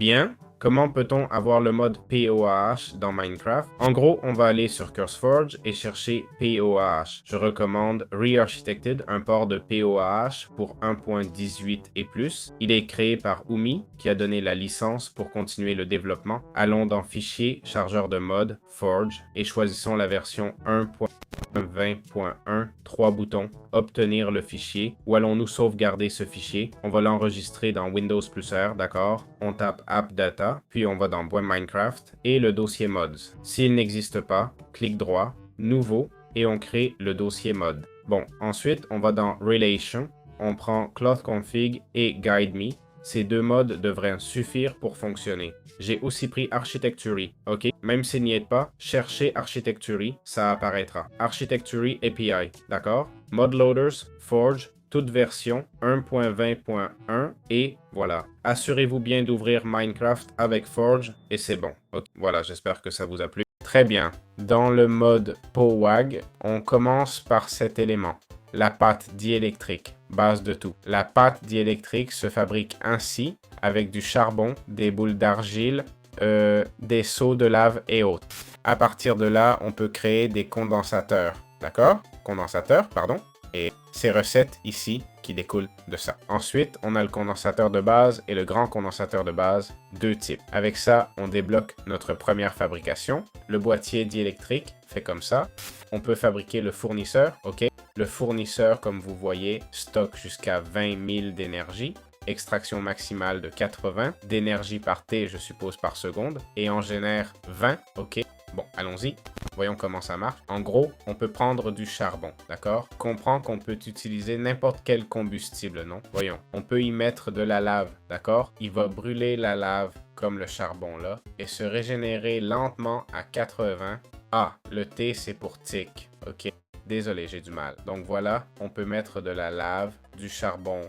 Bien. Comment peut-on avoir le mode POAH dans Minecraft? En gros, on va aller sur CurseForge et chercher POAH. Je recommande Rearchitected, un port de POAH pour 1.18 et plus. Il est créé par Umi, qui a donné la licence pour continuer le développement. Allons dans Fichier, chargeur de mode, Forge, et choisissons la version 1.20.1, 3 boutons, obtenir le fichier, ou allons-nous sauvegarder ce fichier? On va l'enregistrer dans Windows plus R, d'accord? On tape App Data, puis on va dans Minecraft et le dossier Mods. S'il n'existe pas, clic droit, Nouveau, et on crée le dossier Mod. Bon, ensuite, on va dans Relation, on prend Cloth Config et Guide Me. Ces deux modes devraient suffire pour fonctionner. J'ai aussi pris Architectury, ok? Même s'il n'y est pas, cherchez Architectury, ça apparaîtra. Architectury API, d'accord? Modloaders, Forge, toute version 1.20.1 et voilà. Assurez-vous bien d'ouvrir Minecraft avec Forge et c'est bon. Okay. Voilà, j'espère que ça vous a plu. Très bien. Dans le mode POWAG, on commence par cet élément. La pâte diélectrique, base de tout. La pâte diélectrique se fabrique ainsi, avec du charbon, des boules d'argile, des seaux de lave et autres. À partir de là, on peut créer des condensateurs, d'accord? Condensateurs, pardon. Et ces recettes ici qui découlent de ça. Ensuite, on a le condensateur de base et le grand condensateur de base, deux types. Avec ça, on débloque notre première fabrication. Le boîtier diélectrique fait comme ça. On peut fabriquer le fournisseur, ok? Le fournisseur, comme vous voyez, stocke jusqu'à 20 000 d'énergie. Extraction maximale de 80, d'énergie par T, je suppose, par seconde. Et en génère 20, ok? Bon, allons-y. Voyons comment ça marche. En gros, on peut prendre du charbon, d'accord? Comprends qu'on peut utiliser n'importe quel combustible, non? Voyons, on peut y mettre de la lave, d'accord? Il va brûler la lave comme le charbon là et se régénérer lentement à 80. Ah, le T c'est pour tick, ok? Désolé, j'ai du mal. Donc voilà, on peut mettre de la lave, du charbon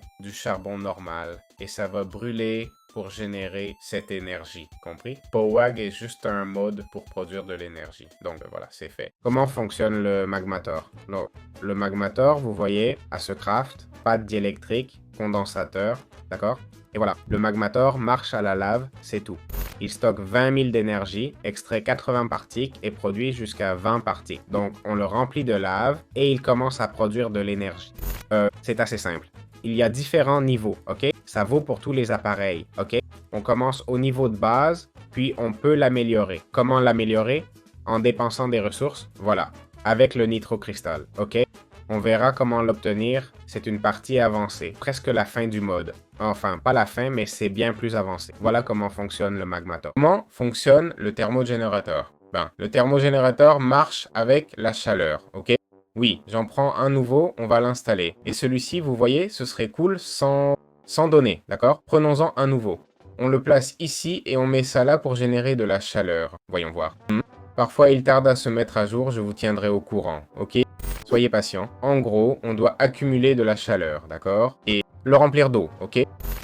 normal et ça va brûler pour générer cette énergie, compris? POWAG est juste un mode pour produire de l'énergie. Donc voilà, c'est fait. Comment fonctionne le Magmator? Donc, le Magmator, vous voyez, à ce craft, pâte diélectrique, condensateur, d'accord? Et voilà, le Magmator marche à la lave, c'est tout. Il stocke 20 000 d'énergie, extrait 80 particles et produit jusqu'à 20 particles. Donc, on le remplit de lave et il commence à produire de l'énergie. C'est assez simple. Il y a différents niveaux, ok? Ça vaut pour tous les appareils, ok? On commence au niveau de base, puis on peut l'améliorer. Comment l'améliorer? En dépensant des ressources, voilà, avec le nitrocristal, ok? On verra comment l'obtenir, c'est une partie avancée, presque la fin du mode. Enfin, pas la fin, mais c'est bien plus avancé. Voilà comment fonctionne le Magmator. Comment fonctionne le thermogénérateur? Ben, le thermogénérateur marche avec la chaleur, ok? Oui, j'en prends un nouveau, on va l'installer. Et celui-ci, vous voyez, ce serait cool sans données, d'accord? Prenons-en un nouveau. On le place ici et on met ça là pour générer de la chaleur. Voyons voir. Parfois, il tarde à se mettre à jour, je vous tiendrai au courant, ok? Soyez patient. En gros, on doit accumuler de la chaleur, d'accord? Et le remplir d'eau, ok?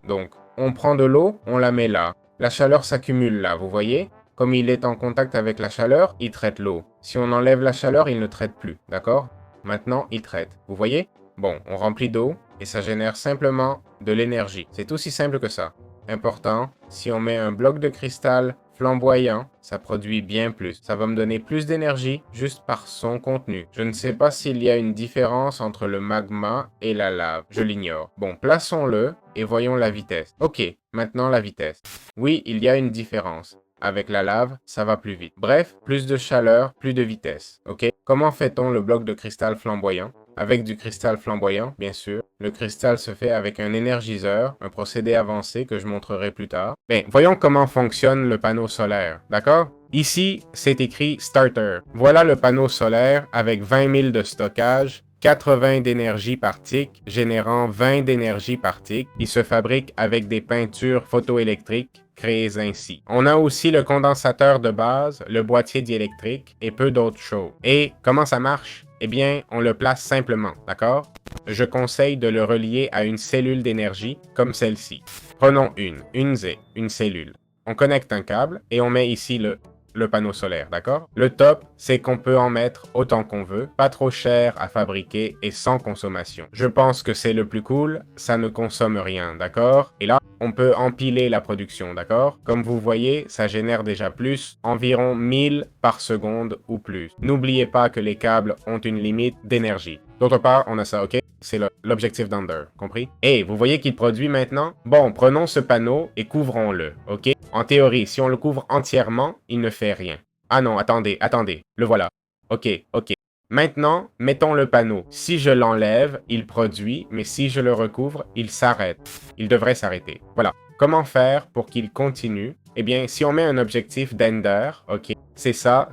Donc, on prend de l'eau, on la met là. La chaleur s'accumule là, vous voyez? Comme il est en contact avec la chaleur, il traite l'eau. Si on enlève la chaleur, il ne traite plus, d'accord? Maintenant, il traite. Vous voyez? Bon, on remplit d'eau et ça génère simplement de l'énergie. C'est aussi simple que ça. Important, si on met un bloc de cristal flamboyant, ça produit bien plus. Ça va me donner plus d'énergie juste par son contenu. Je ne sais pas s'il y a une différence entre le magma et la lave. Je l'ignore. Bon, plaçons-le et voyons la vitesse. Ok, maintenant la vitesse. Oui, il y a une différence. Avec la lave, ça va plus vite. Bref, plus de chaleur, plus de vitesse. Ok? Comment fait-on le bloc de cristal flamboyant? Avec du cristal flamboyant, bien sûr. Le cristal se fait avec un énergiseur, un procédé avancé que je montrerai plus tard. Bien, voyons comment fonctionne le panneau solaire, d'accord? Ici, c'est écrit Starter. Voilà le panneau solaire avec 20 000 de stockage, 80 d'énergie par tic, générant 20 d'énergie par tic. Il se fabrique avec des peintures photoélectriques créées ainsi. On a aussi le condensateur de base, le boîtier diélectrique et peu d'autres choses. Et comment ça marche? Eh bien, on le place simplement, d'accord? Je conseille de le relier à une cellule d'énergie comme celle-ci. Prenons une cellule. On connecte un câble et on met ici le le panneau solaire, d'accord? Le top, c'est qu'on peut en mettre autant qu'on veut, pas trop cher à fabriquer et sans consommation. Je pense que c'est le plus cool, ça ne consomme rien, d'accord? Et là, on peut empiler la production, d'accord? Comme vous voyez, ça génère déjà plus, environ 1000 par seconde ou plus. N'oubliez pas que les câbles ont une limite d'énergie. D'autre part, on a ça, ok? C'est l'objectif d'Under, compris? Et vous voyez qu'il produit maintenant? Bon, prenons ce panneau et couvrons-le, ok? En théorie, si on le couvre entièrement, il ne fait rien. Ah non, attendez, le voilà. Ok. Maintenant, mettons le panneau. Si je l'enlève, il produit, mais si je le recouvre, il s'arrête. Il devrait s'arrêter. Voilà. Comment faire pour qu'il continue? Eh bien, si on met un objectif d'Ender, ok, c'est ça,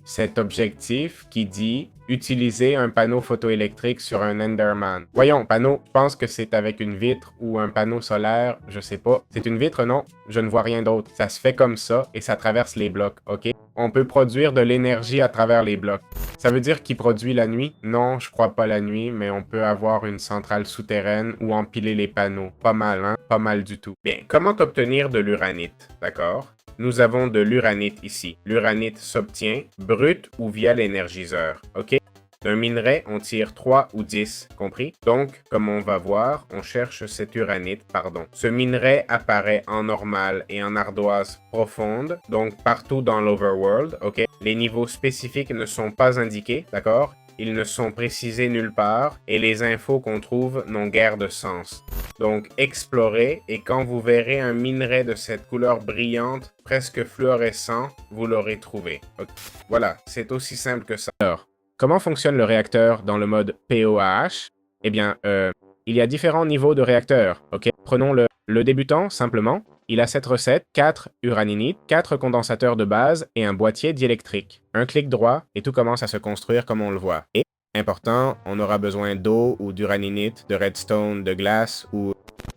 cet objectif qui dit utiliser un panneau photoélectrique sur un Enderman. Voyons, panneau, je pense que c'est avec une vitre ou un panneau solaire, je sais pas. C'est une vitre, non? Je ne vois rien d'autre. Ça se fait comme ça et ça traverse les blocs, ok? On peut produire de l'énergie à travers les blocs. Ça veut dire qu'il produit la nuit? Non, je crois pas la nuit, mais on peut avoir une centrale souterraine ou empiler les panneaux. Pas mal, hein? Pas mal du tout. Bien, comment obtenir de l'uranite? D'accord? Nous avons de l'uranite ici. L'uranite s'obtient brut ou via l'énergiseur, ok? D'un minerai, on tire 3 ou 10, compris? Donc, comme on va voir, on cherche cet uranite, pardon. Ce minerai apparaît en normal et en ardoise profonde, donc partout dans l'overworld, ok? Les niveaux spécifiques ne sont pas indiqués, d'accord? Ils ne sont précisés nulle part et les infos qu'on trouve n'ont guère de sens. Donc, explorez et quand vous verrez un minerai de cette couleur brillante, presque fluorescent, vous l'aurez trouvé. Okay. Voilà, c'est aussi simple que ça. Alors, comment fonctionne le réacteur dans le mode POAH? Eh bien, il y a différents niveaux de réacteurs. Ok, prenons le débutant simplement. Il a cette recette, 4 uraninites, 4 condensateurs de base et un boîtier diélectrique. Un clic droit et tout commence à se construire comme on le voit. Et, important, on aura besoin d'eau ou d'uraninite, de redstone, de glace ou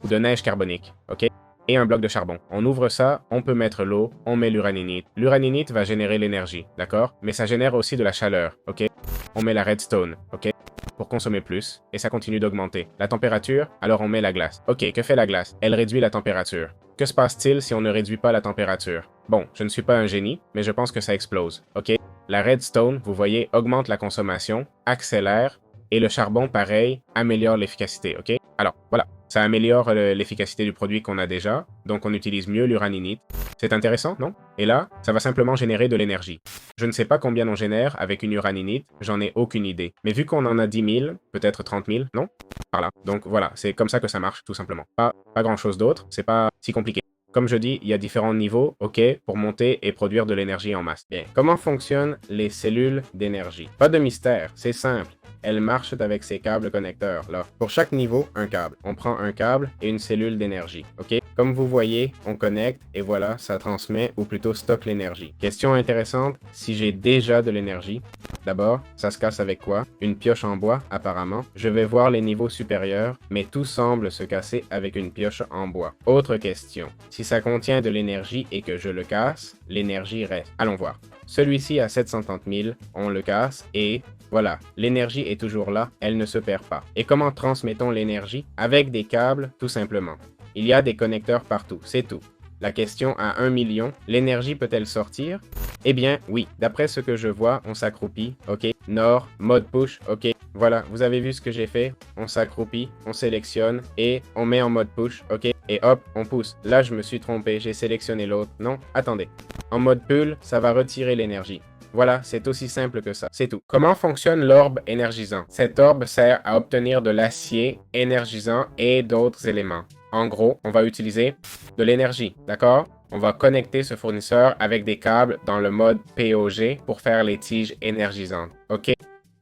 de neige carbonique. Ok? Et un bloc de charbon. On ouvre ça, on peut mettre l'eau, on met l'uraninite. L'uraninite va générer l'énergie, d'accord? Mais ça génère aussi de la chaleur, ok? On met la redstone, ok? Pour consommer plus, et ça continue d'augmenter. La température, alors on met la glace. Ok, que fait la glace? Elle réduit la température. Que se passe-t-il si on ne réduit pas la température? Bon, je ne suis pas un génie, mais je pense que ça explose, ok? La redstone, vous voyez, augmente la consommation, accélère, et le charbon, pareil, améliore l'efficacité, ok? Alors, voilà, ça améliore l'efficacité du produit qu'on a déjà, donc on utilise mieux l'uraninite. C'est intéressant, non? Et là, ça va simplement générer de l'énergie. Je ne sais pas combien on génère avec une uraninite, j'en ai aucune idée. Mais vu qu'on en a 10 000, peut-être 30 000, non? Par là. Donc voilà, c'est comme ça que ça marche, tout simplement. Pas grand-chose d'autre, c'est pas si compliqué. Comme je dis, il y a différents niveaux, ok, pour monter et produire de l'énergie en masse. Bien, comment fonctionnent les cellules d'énergie? Pas de mystère, c'est simple. Elles marchent avec ces câbles connecteurs là. Pour chaque niveau, un câble. On prend un câble et une cellule d'énergie, ok? Comme vous voyez, on connecte et voilà, ça transmet ou plutôt stocke l'énergie. Question intéressante, si j'ai déjà de l'énergie, d'abord, ça se casse avec quoi? Une pioche en bois, apparemment. Je vais voir les niveaux supérieurs, mais tout semble se casser avec une pioche en bois. Autre question, si ça contient de l'énergie et que je le casse, l'énergie reste. Allons voir. Celui-ci a 730 000, on le casse et voilà, l'énergie est toujours là, elle ne se perd pas. Et comment transmettons l'énergie? Avec des câbles, tout simplement. Il y a des connecteurs partout, c'est tout. La question à 1 million, l'énergie peut-elle sortir? Eh bien, oui. D'après ce que je vois, on s'accroupit, ok. Nord, mode push, ok. Voilà, vous avez vu ce que j'ai fait? On s'accroupit, on sélectionne et on met en mode push, ok. Et hop, on pousse. Là, je me suis trompé, j'ai sélectionné l'autre. Non, attendez. En mode pull, ça va retirer l'énergie. Voilà, c'est aussi simple que ça, c'est tout. Comment fonctionne l'orbe énergisant? Cet orbe sert à obtenir de l'acier énergisant et d'autres éléments. En gros, on va utiliser de l'énergie, d'accord? On va connecter ce fournisseur avec des câbles dans le mode POG pour faire les tiges énergisantes, ok?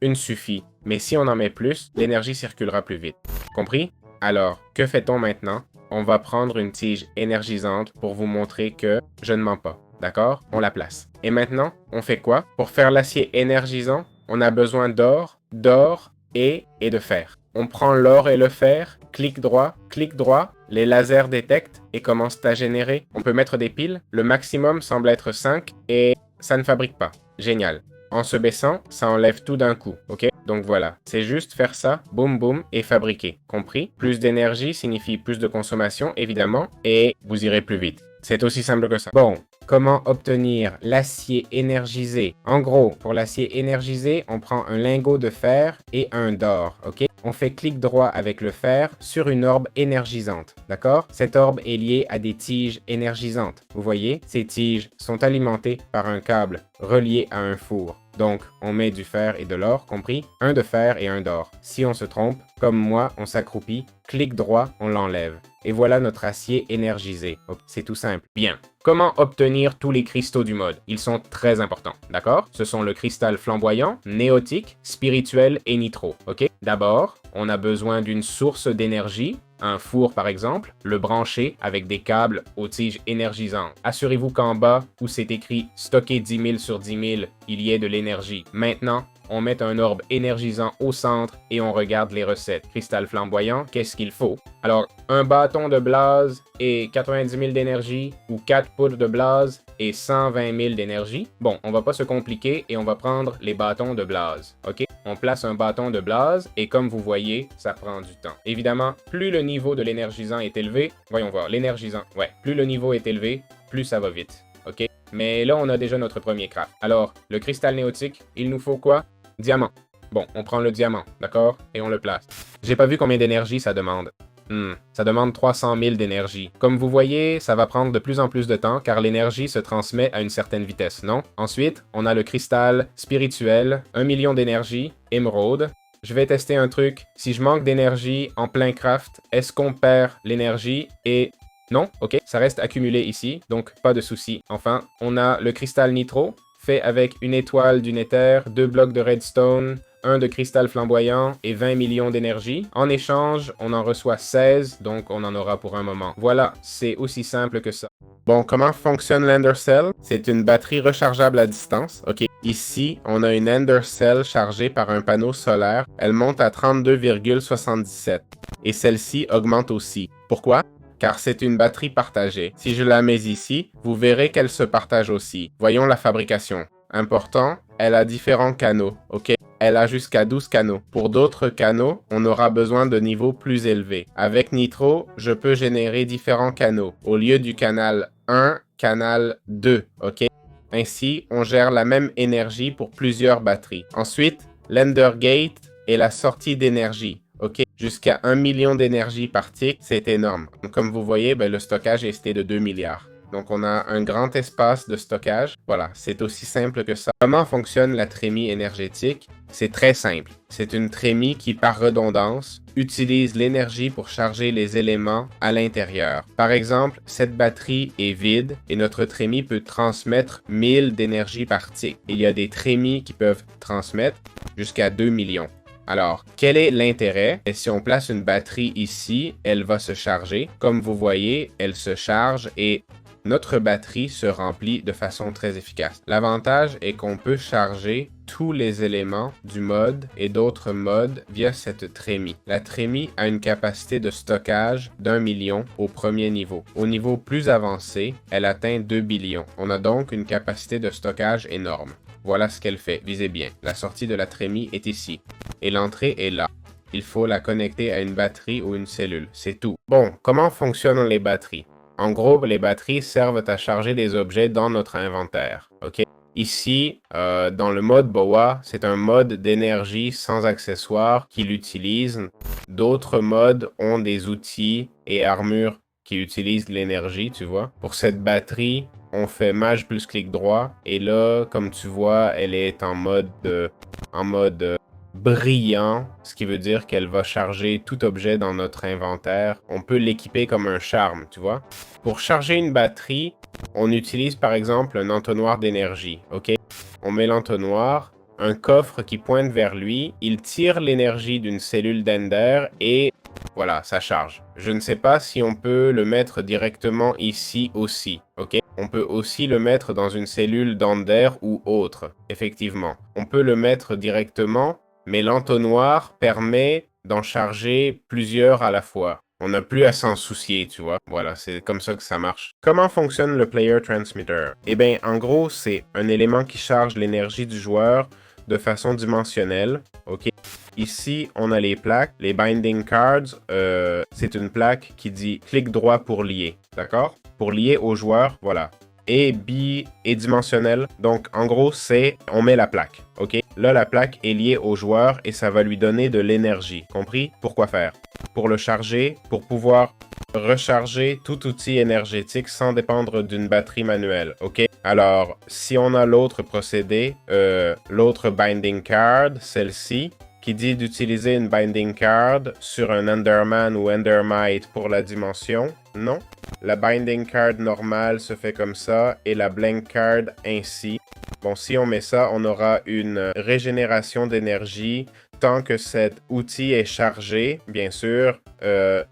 Une suffit, mais si on en met plus, l'énergie circulera plus vite. Compris? Alors, que fait-on maintenant? On va prendre une tige énergisante pour vous montrer que je ne mens pas. D'accord? On la place. Et maintenant, on fait quoi? Pour faire l'acier énergisant, on a besoin d'or et de fer. On prend l'or et le fer, clic droit, les lasers détectent et commencent à générer. On peut mettre des piles, le maximum semble être 5 et ça ne fabrique pas. Génial. En se baissant, ça enlève tout d'un coup, ok? Donc voilà, c'est juste faire ça, boum boum, et fabriquer. Compris? Plus d'énergie signifie plus de consommation, évidemment, et vous irez plus vite. C'est aussi simple que ça. Bon, Comment obtenir l'acier énergisé? En gros, pour l'acier énergisé, on prend un lingot de fer et un d'or, ok? On fait clic droit avec le fer sur une orbe énergisante, d'accord? Cette orbe est liée à des tiges énergisantes. Vous voyez, ces tiges sont alimentées par un câble relié à un four. Donc, on met du fer et de l'or, compris? Un de fer et un d'or. Si on se trompe, comme moi, on s'accroupit, clic droit, on l'enlève. Et voilà notre acier énergisé. C'est tout simple. Bien. Comment obtenir tous les cristaux du mode? Ils sont très importants, d'accord? Ce sont le cristal flamboyant, néotique, spirituel et nitro, ok? D'abord, on a besoin d'une source d'énergie, un four par exemple, le brancher avec des câbles aux tiges énergisantes. Assurez-vous qu'en bas, où c'est écrit « Stocker 10 000 sur 10 000 », il y ait de l'énergie. Maintenant, on met un orbe énergisant au centre et on regarde les recettes. Cristal flamboyant, qu'est-ce qu'il faut? Alors, un bâton de base et 90 000 d'énergie ou 4 poudres de base et 120 000 d'énergie. Bon, on va pas se compliquer et on va prendre les bâtons de base, ok? On place un bâton de base et comme vous voyez, ça prend du temps. Évidemment, plus le niveau de l'énergisant est élevé, voyons voir, l'énergisant, ouais, plus le niveau est élevé, plus ça va vite, ok? Mais là, on a déjà notre premier craft. Alors, le cristal néotique, il nous faut quoi? Diamant. Bon, on prend le diamant, d'accord? Et on le place. J'ai pas vu combien d'énergie ça demande. Ça demande 300 000 d'énergie. Comme vous voyez, ça va prendre de plus en plus de temps car l'énergie se transmet à une certaine vitesse, non? Ensuite, on a le cristal spirituel, 1 million d'énergie, émeraude. Je vais tester un truc. Si je manque d'énergie en plein craft, est-ce qu'on perd l'énergie et... Non? Ok, ça reste accumulé ici, donc pas de souci. Enfin, on a le cristal nitro, fait avec une étoile du Nether, 2 blocs de redstone, 1 de cristal flamboyant et 20 millions d'énergie. En échange, on en reçoit 16, donc on en aura pour un moment. Voilà, c'est aussi simple que ça. Bon, comment fonctionne l'Ender Cell? C'est une batterie rechargeable à distance. Ok, ici, on a une Ender Cell chargée par un panneau solaire. Elle monte à 32,77. Et celle-ci augmente aussi. Pourquoi? Car c'est une batterie partagée. Si je la mets ici, vous verrez qu'elle se partage aussi. Voyons la fabrication. Important, elle a différents canaux, ok? Elle a jusqu'à 12 canaux. Pour d'autres canaux, on aura besoin de niveaux plus élevés. Avec Nitro, je peux générer différents canaux. Au lieu du canal 1, canal 2, ok? Ainsi, on gère la même énergie pour plusieurs batteries. Ensuite, l'Endergate est la sortie d'énergie. Ok, jusqu'à 1 million d'énergie par tick, c'est énorme. Comme vous voyez, le stockage est esté de 2 milliards. Donc on a un grand espace de stockage. Voilà, c'est aussi simple que ça. Comment fonctionne la trémie énergétique? C'est très simple. C'est une trémie qui, par redondance, utilise l'énergie pour charger les éléments à l'intérieur. Par exemple, cette batterie est vide et notre trémie peut transmettre 1000 d'énergie par tick. Il y a des trémies qui peuvent transmettre jusqu'à 2 millions. Alors, quel est l'intérêt? Si on place une batterie ici, elle va se charger. Comme vous voyez, elle se charge et notre batterie se remplit de façon très efficace. L'avantage est qu'on peut charger tous les éléments du mode et d'autres modes via cette trémie. La trémie a une capacité de stockage d'1 million au premier niveau. Au niveau plus avancé, elle atteint 2 billions. On a donc une capacité de stockage énorme. Voilà ce qu'elle fait, visez bien. La sortie de la trémie est ici. Et l'entrée est là. Il faut la connecter à une batterie ou une cellule, c'est tout. Bon, comment fonctionnent les batteries? En gros, les batteries servent à charger des objets dans notre inventaire, ok? Ici, dans le mode BOA, c'est un mode d'énergie sans accessoires qu'il utilise. D'autres modes ont des outils et armures qui utilisent l'énergie, tu vois. Pour cette batterie, on fait maj plus clic droit et là, comme tu vois, elle est en mode brillant, ce qui veut dire qu'elle va charger tout objet dans notre inventaire. On peut l'équiper comme un charme, tu vois. Pour charger une batterie, on utilise par exemple un entonnoir d'énergie, ok? On met l'entonnoir, un coffre qui pointe vers lui, il tire l'énergie d'une cellule d'Ender et voilà, ça charge. Je ne sais pas si on peut le mettre directement ici aussi, ok? On peut aussi le mettre dans une cellule d'Ender ou autre, effectivement. On peut le mettre directement, mais l'entonnoir permet d'en charger plusieurs à la fois. On n'a plus à s'en soucier, tu vois. Voilà, c'est comme ça que ça marche. Comment fonctionne le Player Transmitter? Eh bien, en gros, c'est un élément qui charge l'énergie du joueur de façon dimensionnelle, ok? Ici, on a les plaques, les binding cards. C'est une plaque qui dit clic droit pour lier, d'accord? Pour lier au joueur, voilà. et bidimensionnel. Donc, en gros, c'est on met la plaque, ok? Là, la plaque est liée au joueur et ça va lui donner de l'énergie. Compris? Pourquoi faire? Pour le charger, pour pouvoir recharger tout outil énergétique sans dépendre d'une batterie manuelle, ok? Alors, si on a l'autre procédé, l'autre binding card, celle-ci, qui dit d'utiliser une binding card sur un Enderman ou Endermite pour la dimension, non. La binding card normale se fait comme ça et la blank card ainsi. Bon, si on met ça, on aura une régénération d'énergie tant que cet outil est chargé, bien sûr,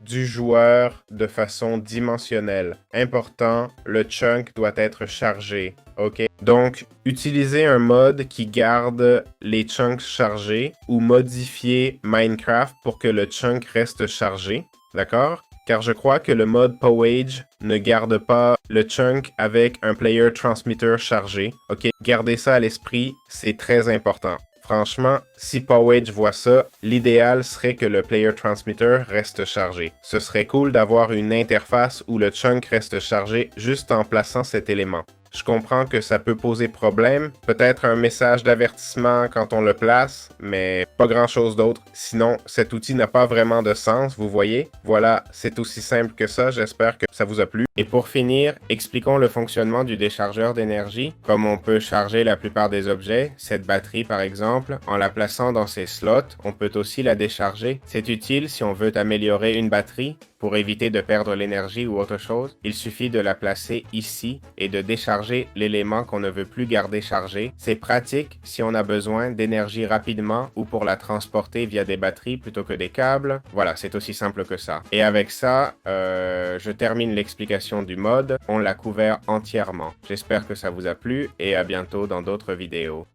du joueur de façon dimensionnelle. Important, le chunk doit être chargé. OK? Donc, utiliser un mode qui garde les chunks chargés ou modifier Minecraft pour que le chunk reste chargé. D'accord? Car je crois que le mode Powage ne garde pas le chunk avec un player transmitter chargé. OK? Gardez ça à l'esprit, c'est très important. Franchement, si Powage voit ça, l'idéal serait que le player transmitter reste chargé. Ce serait cool d'avoir une interface où le chunk reste chargé juste en plaçant cet élément. Je comprends que ça peut poser problème, peut-être un message d'avertissement quand on le place, mais pas grand-chose d'autre. Sinon, cet outil n'a pas vraiment de sens, vous voyez? Voilà, c'est aussi simple que ça, j'espère que ça vous a plu. Et pour finir, expliquons le fonctionnement du déchargeur d'énergie. Comme on peut charger la plupart des objets, cette batterie par exemple, en la plaçant dans ses slots, on peut aussi la décharger. C'est utile si on veut améliorer une batterie. Pour éviter de perdre l'énergie ou autre chose, il suffit de la placer ici et de décharger l'élément qu'on ne veut plus garder chargé. C'est pratique si on a besoin d'énergie rapidement ou pour la transporter via des batteries plutôt que des câbles. Voilà, c'est aussi simple que ça. Et avec ça, je termine l'explication du mode. On l'a couvert entièrement. J'espère que ça vous a plu et à bientôt dans d'autres vidéos.